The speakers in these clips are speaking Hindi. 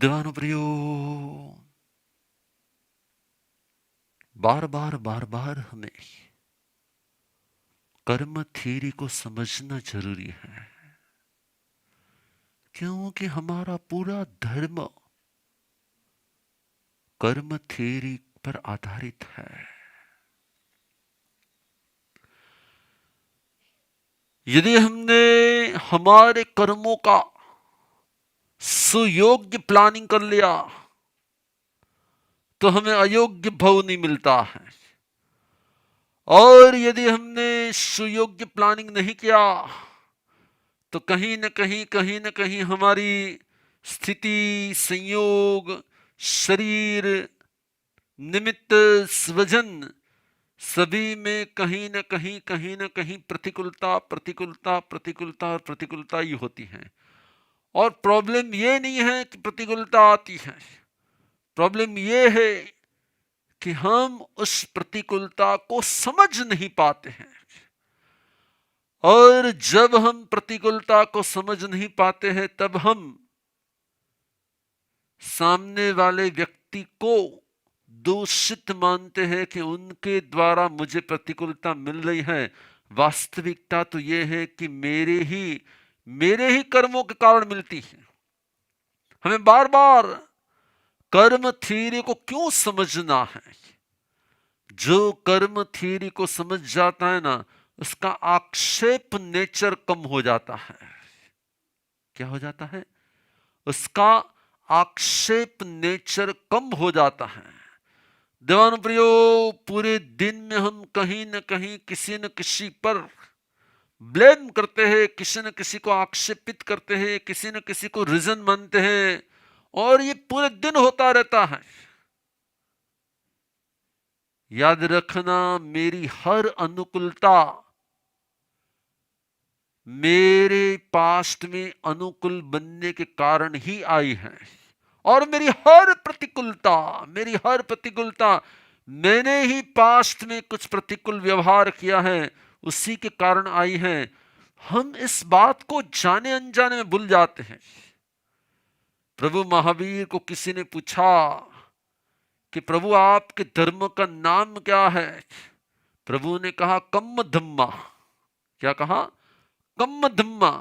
दीवानो प्रियो, बार बार बार बार हमें कर्म थ्योरी को समझना जरूरी है, क्योंकि हमारा पूरा धर्म कर्म थ्योरी पर आधारित है। यदि हमने हमारे कर्मों का सुयोग्य प्लानिंग कर लिया तो हमें अयोग्य भव नहीं मिलता है, और यदि हमने सुयोग्य प्लानिंग नहीं किया तो कहीं न कहीं हमारी स्थिति, संयोग, शरीर, निमित्त, स्वजन सभी में कहीं न कहीं प्रतिकूलता प्रतिकूलता प्रतिकूलता और प्रतिकूलता ही होती है। और प्रॉब्लम ये नहीं है कि प्रतिकूलता आती है, प्रॉब्लम ये है कि हम उस प्रतिकूलता को समझ नहीं पाते हैं। और जब हम प्रतिकूलता को समझ नहीं पाते हैं तब हम सामने वाले व्यक्ति को दूषित मानते हैं कि उनके द्वारा मुझे प्रतिकूलता मिल रही है। वास्तविकता तो यह है कि मेरे ही कर्मों के कारण मिलती है। हमें बार बार कर्म थ्योरी को क्यों समझना है? जो कर्म थ्योरी को समझ जाता है ना, उसका आक्षेप नेचर कम हो जाता है। क्या हो जाता है? उसका आक्षेप नेचर कम हो जाता है। देवान प्रियो, पूरे दिन में हम कहीं न कहीं किसी न किसी पर ब्लेम करते हैं, किसी न किसी को आक्षेपित करते हैं, किसी न किसी को रीजन मानते हैं, और ये पूरे दिन होता रहता है। याद रखना, मेरी हर अनुकूलता मेरे पास्ट में अनुकूल बनने के कारण ही आई है, और मेरी हर प्रतिकूलता मैंने ही पास्ट में कुछ प्रतिकूल व्यवहार किया है, उसी के कारण आई है। हम इस बात को जाने अनजाने में भूल जाते हैं। प्रभु महावीर को किसी ने पूछा कि प्रभु आपके धर्म का नाम क्या है? प्रभु ने कहा कम्म धम्मा। क्या कहा? कम्म धम्मा।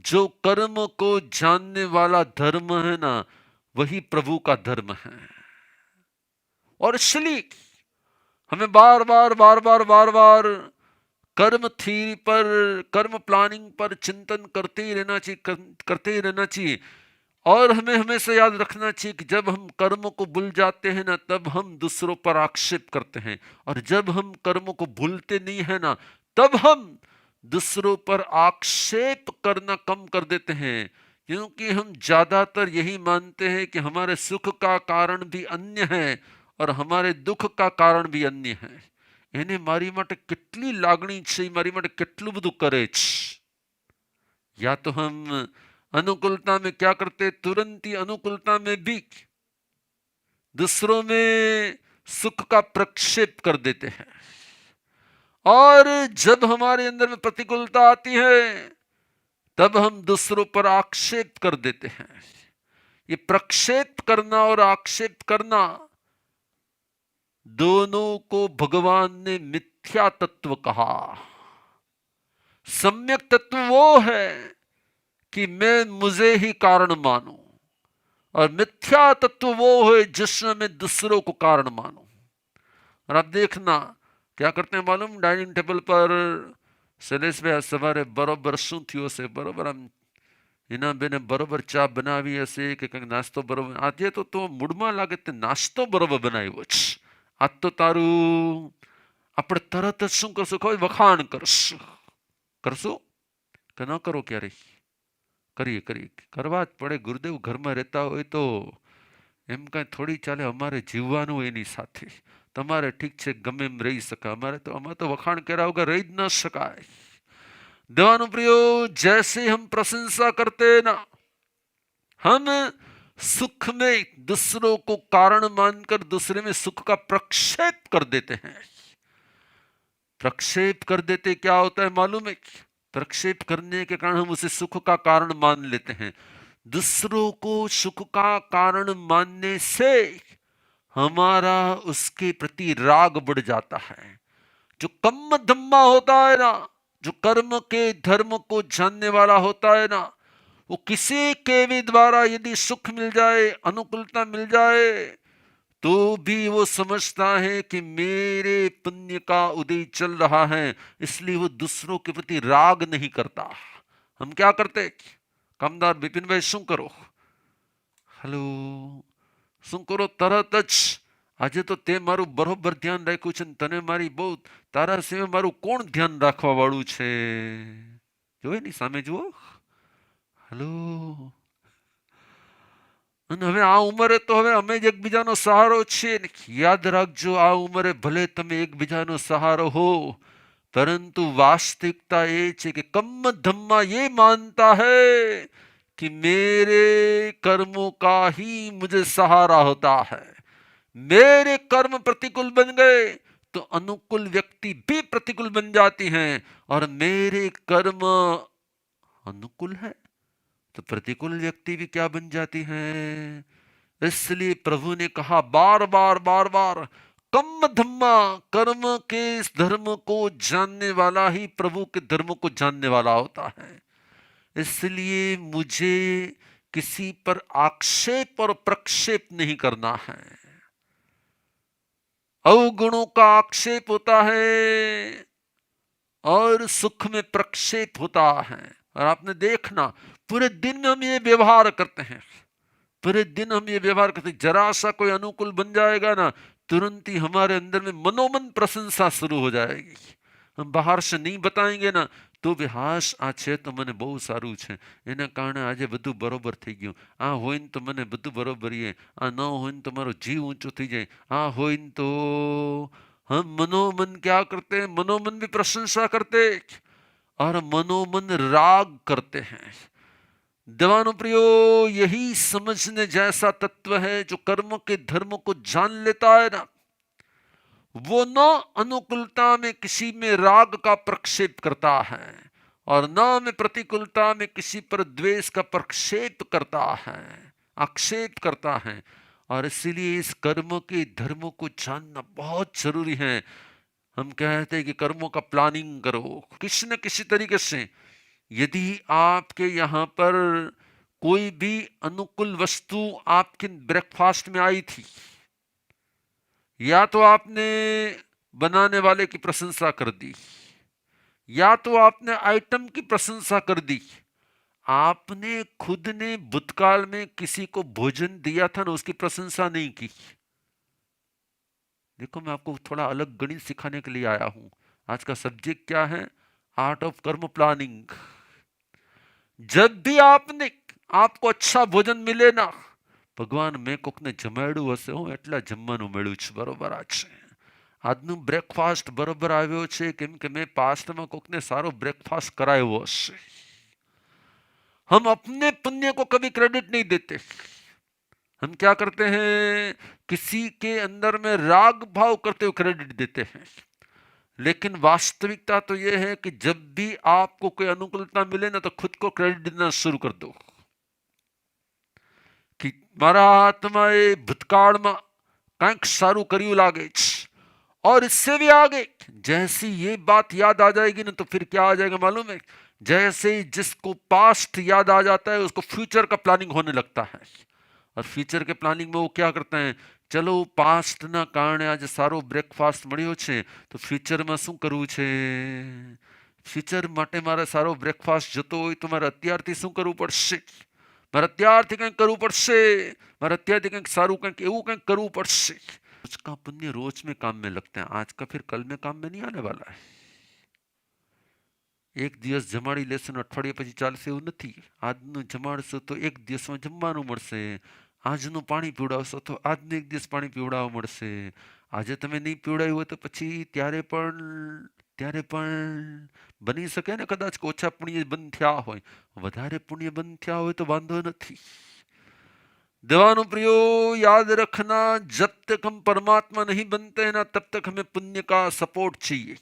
जो कर्म को जानने वाला धर्म है ना, वही प्रभु का धर्म है। और इसलिए हमें बार बार कर्म थ्योरी पर, कर्म प्लानिंग पर चिंतन करते ही रहना चाहिए। और हमें हमेशा याद रखना चाहिए कि जब हम कर्म को भूल जाते हैं ना, तब हम दूसरों पर आक्षेप करते हैं, और जब हम कर्म को भूलते नहीं है ना, तब हम दूसरों पर आक्षेप करना कम कर देते हैं। क्योंकि हम ज्यादातर यही मानते हैं कि हमारे सुख का कारण भी अन्य है और हमारे दुख का कारण भी अन्य है। એને મારી માટે કેટલી લાગણી છે, મારી માટે કેટલું બધું કરે છે। या तो हम अनुकूलता में क्या करते, तुरंत ही अनुकूलता में भी दूसरों में सुख का प्रक्षेप कर देते हैं, और जब हमारे अंदर में प्रतिकूलता आती है तब हम दूसरों पर आक्षेप कर देते हैं। ये प्रक्षेप करना और आक्षेप करना, दोनों को भगवान ने मिथ्या तत्व कहा। सम्यक तत्व वो है कि मैं मुझे ही कारण मानूं, और मिथ्या तत्व वो है जिसमें मैं दूसरों को कारण मानूं। और आप देखना क्या करते हैं मालूम, डाइनिंग टेबल पर शैलेश भाई सवारे बरोबर શું થયું હશે, બરોબર આમ એના બેને બરોબર ચા બનાવી હશે કે કંઈક નાસ્તો બરોબર, આજે તો મૂડમાં લાગે તે નાસ્તો બરોબર બનાવ્યો છે, આજ તો તારું આપણે તરત જ શું કરશું ખબર, વખાણ કરશું કે ન કરો ક્યારેય? કરીએ કરવા જ પડે। ગુરુદેવ ઘરમાં રહેતા હોય તો એમ કાંઈ થોડી ચાલે, અમારે જીવવાનું એની સાથે। તમારે ઠીક છે ગમે એમ રહી શકાય, અમારે તો વખાણ કર્યા વગર રહી જ ન શકાય। देवानुप्रियो, जैसे हम प्रशंसा करते ना, हम सुख में दूसरों को कारण मानकर दूसरे में सुख का प्रक्षेप कर देते हैं। प्रक्षेप कर देते क्या होता है मालूम है? प्रक्षेप करने के कारण हम उसे सुख का कारण मान लेते हैं। दूसरों को सुख का कारण मानने से हमारा उसके प्रति राग बढ़ जाता है। जो कम्म धम्मा होता है ना, जो कर्म के धर्म को जानने वाला होता है ना, वो किसी के भी द्वारा यदि सुख मिल जाए, अनुकूलता मिल जाए, तो भी वो समझता है कि मेरे पुण्य का उदय चल रहा है, इसलिए वो दूसरों के प्रति राग नहीं करता। हम क्या करते? कामदार विपिन भाई શું કરો? हेलो, શું કરો? તરત જ આજે તો તે મારું બરોબર ધ્યાન રાખ્યું છે, તને મારી બહુ, તારા સિવાય મારું કોણ ધ્યાન રાખવા વાળું છે? જોવે ની સામે જુઓ. हेलो. અને હવે આ ઉંમરે તો હવે અમે જ એકબીજાનો સહારો છીએ ને. યાદ રાખજો, આ ઉંમરે ભલે તમે એકબીજાનો સહારો हो, परंतु वास्तविकता ये है कि कम्म धम्मा ये मानता है कि मेरे कर्मों का ही मुझे सहारा होता है। मेरे कर्म प्रतिकूल बन गए तो अनुकूल व्यक्ति भी प्रतिकूल बन जाती हैं, और मेरे कर्म अनुकूल है तो प्रतिकूल व्यक्ति भी क्या बन जाती हैं। इसलिए प्रभु ने कहा बार बार बार बार, कम्म धम्मा, कर्म के इस धर्म को जानने वाला ही प्रभु के धर्म को जानने वाला होता है। इसलिए मुझे किसी पर आक्षेप और प्रक्षेप नहीं करना है। अवगुणों का आक्षेप होता है और सुख में प्रक्षेप होता है। और आपने देखना, पूरे दिन हम ये व्यवहार करते हैं, पूरे दिन हम ये व्यवहार करते हैं, जरा सा कोई अनुकूल बन जाएगा ना, तुरंत ही हमारे अंदर में मनोमन प्रशंसा शुरू हो जाएगी। हम बाहर से नहीं बताएंगे ना तो भी हाश आ છે તો મને બહુ સારું છે, એના કારણે આજે બધું બરોબર થઈ ગયું, આ હોય ને તો મને બધું બરોબર છે, આ ન હોય ને તો મારો જીવ ઊંચો થઈ જાય, આ હોય ને તો हम मनोमन क्या करते हैं? मनोमन भी प्रशंसा करते और मनोमन राग करते हैं। देवानो प्रियो, यही समझने जैसा तत्व है। जो कर्म के धर्म को जान लेता है ना, वो न अनुकूलता में किसी में राग का प्रक्षेप करता है और न में प्रतिकूलता में किसी पर द्वेष का प्रक्षेप करता है, आक्षेप करता है। और इसीलिए इस कर्म के धर्म को जानना बहुत जरूरी है। हम कहते हैं कि कर्मों का प्लानिंग करो किसी न किसी तरीके से। यदि आपके यहाँ पर कोई भी अनुकूल वस्तु आपके ब्रेकफास्ट में आई थी, या तो आपने बनाने वाले की प्रशंसा कर दी, या तो आपने आइटम की प्रशंसा कर दी, आपने खुद ने भूतकाल में किसी को भोजन दिया था ना, उसकी प्रशंसा नहीं की। देखो, मैं आपको थोड़ा अलग गणित सिखाने के लिए आया हूं। आज का सब्जेक्ट क्या है? आर्ट ऑफ कर्म प्लानिंग। जब भी आपको अच्छा भोजन मिले ना, भगवान मैं कोकने जमाड्યું હશે, હું એટલા જમવાનું મળ્યું છે, બરોબર આ છે, આજનું બ્રેકફાસ્ટ બરોબર આવ્યો છે, કેમ કે મેં પાસ્ટમાં કોકને સારો બ્રેકફાસ્ટ કરાવ્યો હશે। हम अपने पुण्य को कभी क्रेडिट नहीं देते। हम क्या करते हैं? किसी के अंदर में राग भाव करते हुए क्रेडिट देते हैं। लेकिन वास्तविकता तो यह है कि जब भी आपको कोई अनुकूलता मिले ना, तो खुद को क्रेडिट देना शुरू कर दो कि मारा आत्माए भूतकाळમાં કંઈક સારું કર્યું લાગે છે। और इससे भी आगे जैसी ये बात याद आ जाएगी ना, तो फिर क्या आ जाएगा मालूम है? जैसे जिसको पास्ट याद आ जाता है, उसको फ्यूचर का प्लानिंग होने लगता है। और फ्यूचर के प्लानिंग में वो क्या करते हैं? चलो पास्ट ना कारणे आज सारो ब्रेकफास्ट मळ्यो छे, तो फ्यूचर में शुं करवुं छे? फ्यूचर माटे मारे सारो ब्रेकफास्ट जतो होय तो मारे अत्यारथी शुं करवुं पड़शे? मारे अत्यारथी कंईक करवुं पड़शे, मारे अत्यारथी कंईक सारूं कंईक एवुं कंईक करवुं पड़शे। रोज का पुण्य रोज में काम में लगते हैं, आज का फिर कल में काम में नहीं आने वाला है। एक दिवस जमाड़ी लेशो, अठवाडिया पछी चालशे एवुं नथी। आजनुं जमाड़शो तो एक दिवसमां जमवानुं मळशे, આજનું પાણી પીવડાવશો તો આજનું એક દિવસ પાણી પીવડાવવા મળશે। આજે તમે નહીં પીવડાવ્યું હોય તો પછી ત્યારે પણ બની શકે ને, કદાચ ઓછા પુણ્ય બંધ થયા હોય, વધારે પુણ્ય બંધ થયા હોય તો વાંધો નથી। देवानु प्रियो, याद रखना, जब तक हम परमात्मा नहीं बनते ना, तब तक हमें पुण्य का सपोर्ट चाहिए।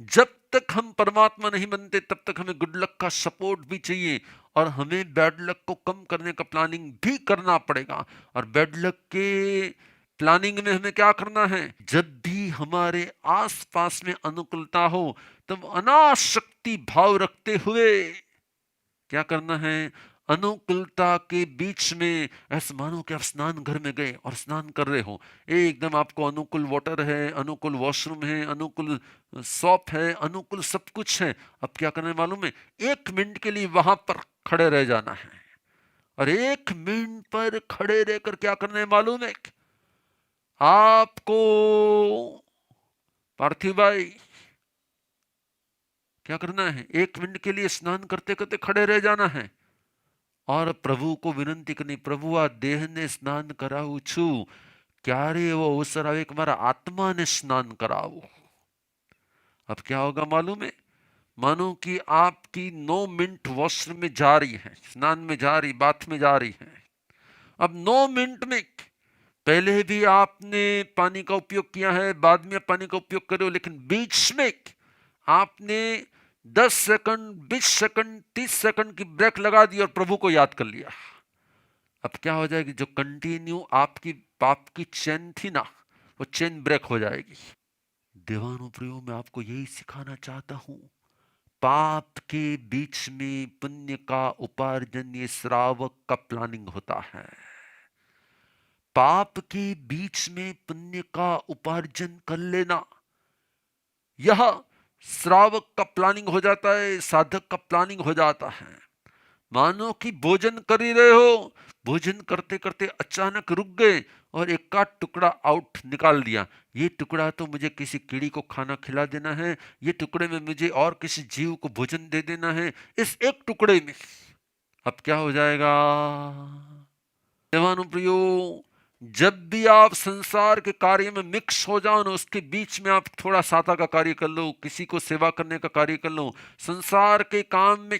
जब तक हम परमात्मा नहीं बनते, तब तक हमें गुड लक का सपोर्ट भी चाहिए। और हमें बैड लक को कम करने का प्लानिंग भी करना पड़ेगा। और बैड लक के प्लानिंग में हमें क्या करना है, जब भी हमारे आसपास में अनुकूलता हो तब अनासक्ति भाव रखते हुए क्या करना है, अनुकूलता के बीच में ऐसा मानो कि आप स्नान घर में गए और स्नान कर रहे हो, एकदम आपको अनुकूल वाटर है, अनुकूल वॉशरूम है, अनुकूल सॉप है, अनुकूल सब कुछ है। अब क्या करना है मालूम है, 1 मिनट के लिए वहां पर खड़े रह जाना है। और 1 मिनट पर खड़े रहकर क्या करना है मालूम है, आपको पार्थिव भाई क्या करना है, 1 मिनट के लिए स्नान करते करते खड़े रह जाना है और प्रभु को विनंती करनी, प्रभु आ देह ने स्नान कराવું છું, ક્યારે એવો અવસર આવે કે મારા આત્માને સ્નાન કરાવું। अब क्या होगा मालूम है, मानो कि आपकी 9 मिनट वॉशरूम में जा रही है, स्नान में जा रही, बाथ में जा रही है। अब 9 मिनट में पहले भी आपने पानी का उपयोग किया है, बाद में पानी का उपयोग करो, लेकिन बीच में आपने 10 सेकंड, 20 सेकंड, 30 सेकंड की ब्रेक लगा दी और प्रभु को याद कर लिया। अब क्या हो जाएगी, जो कंटिन्यू आपकी पाप की चेन थी ना, वो चेन ब्रेक हो जाएगी। देवानुप्रियो, मैं आपको यही सिखाना चाहता हूं, पाप के बीच में पुण्य का उपार्जन ये श्रावक का प्लानिंग होता है। पाप के बीच में पुण्य का उपार्जन कर लेना, यह श्रावक का प्लानिंग हो जाता है, साधक का प्लानिंग हो जाता है। मानो कि भोजन कर ही रहे हो, भोजन करते करते अचानक रुक गए और एक का टुकड़ा आउट निकाल दिया, ये टुकड़ा तो मुझे किसी कीड़ी को खाना खिला देना है, ये टुकड़े में मुझे और किसी जीव को भोजन दे देना है, इस एक टुकड़े में। अब क्या हो जाएगा देवानुप्रियो, जब भी आप संसार के कार्य में मिक्स हो जाओ ना, उसके बीच में आप थोड़ा साता का कार्य कर लो, किसी को सेवा करने का कार्य कर लो। संसार के काम में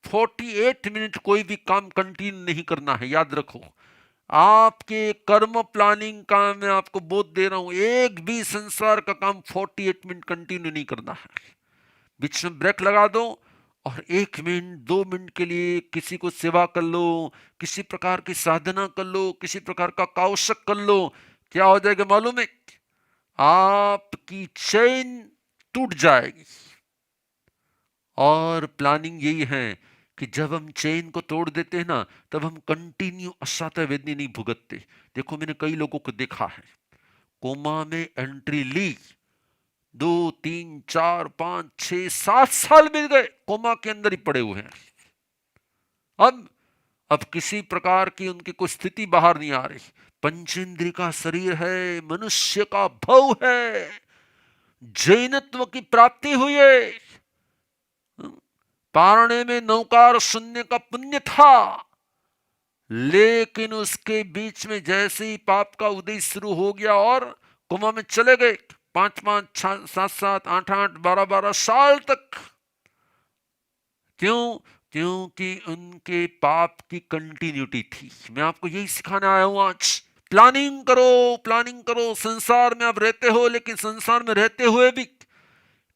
48 मिनट कोई भी काम कंटिन्यू नहीं करना है, याद रखो। आपके कर्म प्लानिंग का मैं आपको बोध दे रहा हूं, एक भी संसार का काम 48 मिनट कंटिन्यू नहीं करना है। बीच में ब्रेक लगा दो और 1 मिनट 2 मिनट के लिए किसी को सेवा कर लो, किसी प्रकार की साधना कर लो, किसी प्रकार का कौशक कर लो। क्या हो जाएगा मालूम है, आपकी चेन टूट जाएगी। और प्लानिंग यही है कि जब हम चेन को तोड़ देते हैं ना, तब हम कंटिन्यू असाध्य वेदनी नहीं भुगतते। देखो, मैंने कई लोगों को देखा है, कोमा में एंट्री ली, 2 3 4 5 6 7 साल मिल गए, कोमा के अंदर ही पड़े हुए हैं। अब किसी प्रकार की उनकी कोई स्थिति बाहर नहीं आ रही। पंचेंद्रिय का शरीर है, मनुष्य का भव है, जैनत्व की प्राप्ति हुई है, पारणे में नौकार सुनने का पुण्य था, लेकिन उसके बीच में जैसे ही पाप का उदय शुरू हो गया और कोमा में चले गए, 5 5 7 7 8 8 12 12 साल तक। क्यों? क्योंकि उनके पाप की कंटिन्यूटी थी। मैं आपको यही सिखाने आया हूं आज, प्लानिंग करो, प्लानिंग करो। संसार में आप रहते हो, लेकिन संसार में रहते हुए भी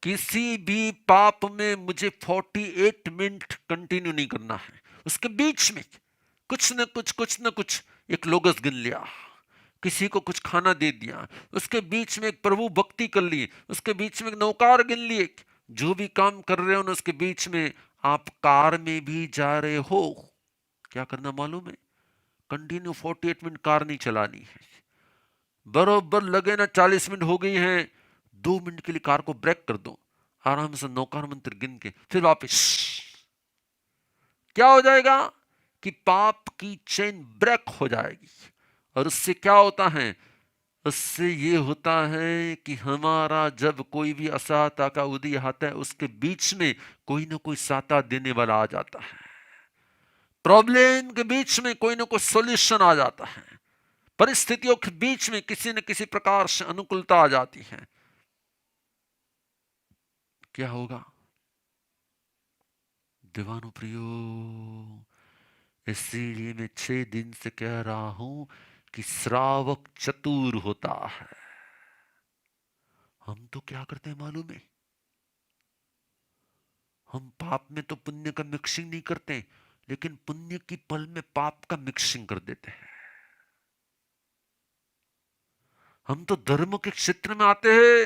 किसी भी पाप में मुझे 48 मिनट कंटिन्यू नहीं करना है। उसके बीच में कुछ न कुछ एक लोगस गिन लिया, किसी को कुछ खाना दे दिया, उसके बीच में एक प्रभु भक्ति कर ली, उसके बीच में एक नौकार गिन लिए। जो भी काम कर रहे हो ना, उसके बीच में आप कार में भी जा रहे हो, क्या करना मालूम है, कंटिन्यू 48 मिनट कार नहीं चलानी है। बरोबर लगे ना 40 मिनट हो गई हैं, 2 मिनट के लिए कार को ब्रेक कर दो, आराम से नौकार मंत्र गिन के फिर वापस। क्या हो जाएगा कि पाप की चेन ब्रेक हो जाएगी। और उससे क्या होता है, उससे ये होता है कि हमारा जब कोई भी असहायता का उदय आता है, उसके बीच में कोई ना कोई साता देने वाला आ जाता है, प्रॉब्लम के बीच में कोई ना कोई सॉल्यूशन आ जाता है, परिस्थितियों के बीच में किसी न किसी प्रकार से अनुकूलता आ जाती है। क्या होगा देवानुप्रियो, इसीलिए मैं 6 दिन से कह रहा हूं कि श्रावक चतुर होता है। हम तो क्या करते हैं मालूम है, हम पाप में तो पुण्य का मिक्सिंग नहीं करते, लेकिन पुण्य की पल में पाप का मिक्सिंग कर देते हैं। हम तो धर्म के क्षेत्र में आते हैं,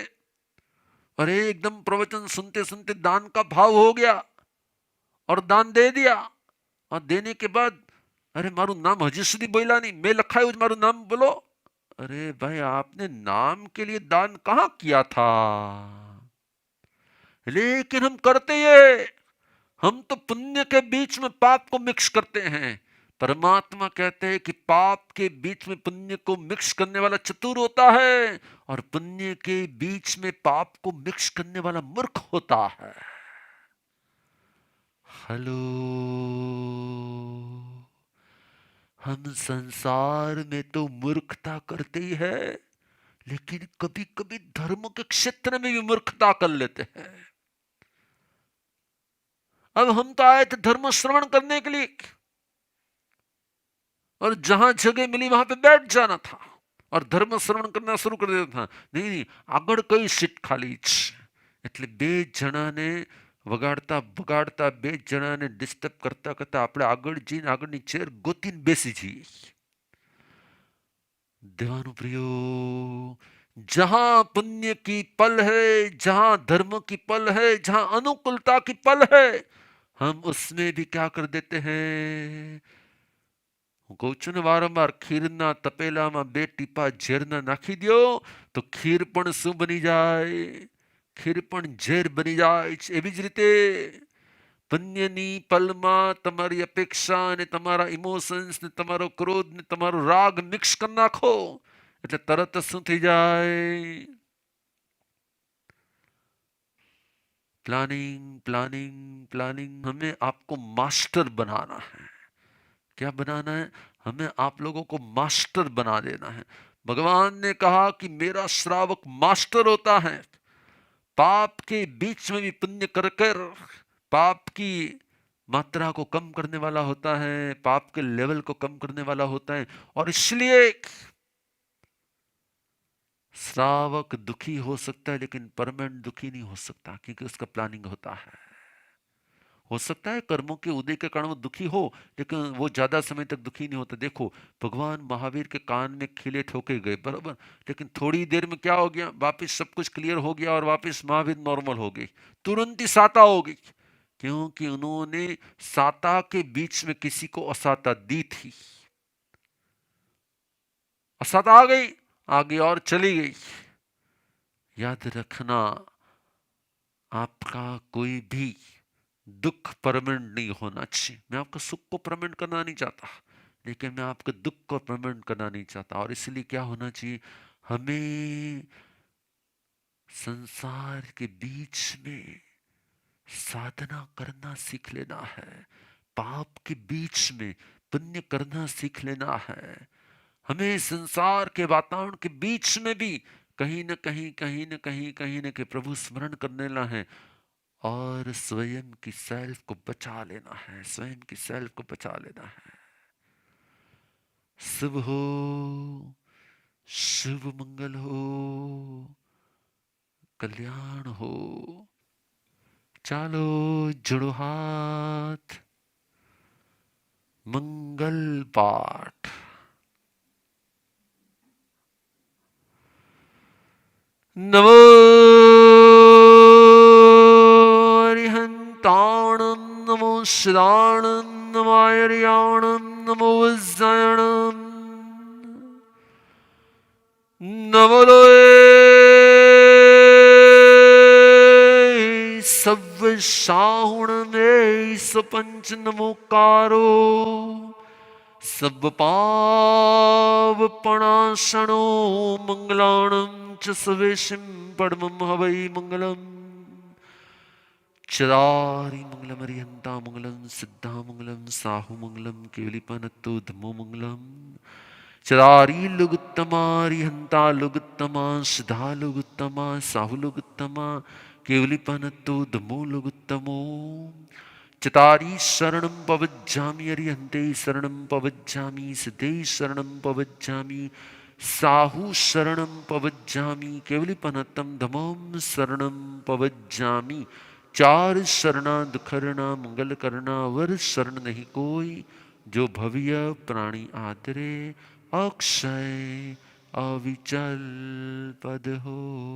अरे एकदम प्रवचन सुनते सुनते दान का भाव हो गया और दान दे दिया, और देने के बाद अरे मारू नाम हजी सुधी बोला नहीं, मैं लखाયું मारू नाम बोलो। अरे भाई आपने नाम के लिए दान कहां किया था? लेकिन हम करते ये, हम तो पुण्य के बीच में पाप को मिक्स करते हैं। परमात्मा कहते हैं कि पाप के बीच में पुण्य को मिक्स करने वाला चतुर होता है, और पुण्य के बीच में पाप को मिक्स करने वाला मूर्ख होता है। हेलो, हम संसार में तो मूर्खता करते ही है, लेकिन कभी कभी धर्म के क्षेत्र में भी मूर्खता कर लेते हैं। अब हम तो आए थे धर्म श्रवण करने के लिए, और जहां जगह मिली वहां पे बैठ जाना था और धर्म श्रवण करना शुरू कर देता था। नहीं, આગળ કઈ સીટ ખાલી છે, એટલે બે જણાને વગાડતા બગાડતા બે જણાને ડિસ્ટર્બ કરતા કરતા આપણે આગળ જઈને આગળની ચેર ગોતીને બેસી જઈએ। देवानु प्रियो, जहां पुण्य की पल है, जहां धर्म की पल है, जहां अनुकूलता की पल है, हम उसमें भी क्या कर देते हैं? હું કહું છું ને વારંવાર, ખીરના તપેલામાં 2 ટીપા ઝેરના નાખી દો તો ખીર પણ શું બની જાય? ખીર પણ ઝેર બની જાય છે। એવી જ રીતે પુણ્યની પલમાં તમારી અપેક્ષા અને તમારા ઇમોશન્સ ને તમારો ક્રોધ ને તમારો રાગ મિક્સ કરી નાખો એટલે તરત જ શું થઈ જાય? Planning planning planning. हमें आपको मास्टर बनाना है। क्या बनाना है? हमें आप लोगों को मास्टर बना देना है। भगवान ने कहा कि मेरा श्रावक मास्टर होता है, पाप के बीच में भी पुण्य कर कर पाप की मात्रा को कम करने वाला होता है, पाप के लेवल को कम करने वाला होता है। और इसलिए श्रावक दुखी हो सकता है लेकिन परमानेंट दुखी नहीं हो सकता, क्योंकि उसका प्लानिंग होता है। हो सकता है कर्मों के उदय के कारण वो दुखी हो, लेकिन वो ज्यादा समय तक दुखी नहीं होता। देखो भगवान महावीर के कान में खिले ठोके गए, बराबर, लेकिन थोड़ी देर में क्या हो गया? वापस सब कुछ क्लियर हो गया और वापस महावीर नॉर्मल हो गई, तुरंत ही साता हो गई, क्योंकि उन्होंने साता के बीच में किसी को असाता दी थी। असाता आ गई, आगे और चली गई। याद रखना, आपका कोई भी दुख परमानेंट नहीं होना चाहिए। मैं आपका सुख को परमानेंट करना नहीं चाहता, लेकिन मैं आपके दुख को परमानेंट करना नहीं चाहता। और इसलिए क्या होना चाहिए? हमें संसार के बीच में साधना करना सीख लेना है, पाप के बीच में पुण्य करना सीख लेना है। हमें संसार के वातावरण के बीच में भी कहीं न कहीं कहीं न कहीं कहीं न कहीं प्रभु स्मरण कर लेना है, और स्वयं की सेल्फ को बचा लेना है, स्वयं की सेल्फ को बचा लेना है। शुभ हो, शुभ मंगल हो, कल्याण हो। चालो जुड़ो हाथ, मंगल पाठ। नमो अरिहंताणं, नमो श्राणं, नमो आर्याणं, नमो वज्रायणं, नमो सव्य साहुणमे सपंच नमोकारो, सब पावपणाशनो मंगलाणं च सवेशं परमं हवै मंगलम्। चदारि मंगलम् अरिहन्ता मंगलं, सिद्धा मंगलं, साहु मंगलं, केवलीपनत्तो धम्मो मंगलम्। चदारि लुगुत्तमा, अरिहन्ता लुगुत्तमा, सिद्धा लुगुत्तमा, साहु लुगुत्तमा, केवलीपनत्तो धम्मो लुगुत्तमो। चतारी शरणं पवज्जामि, अरिहन्ते शरणं पवज्जामि, सिद्धे शरणं पवज्जामि, साहु शरणं पवज्जामि, केवलीपनत्तं धम्मं शरणं पवज्जामि। चार सरना दुखरना मंगल करना, वर शरण नहीं कोई, जो भव्य प्राणी आदरे, अक्षय अविचल पद हो।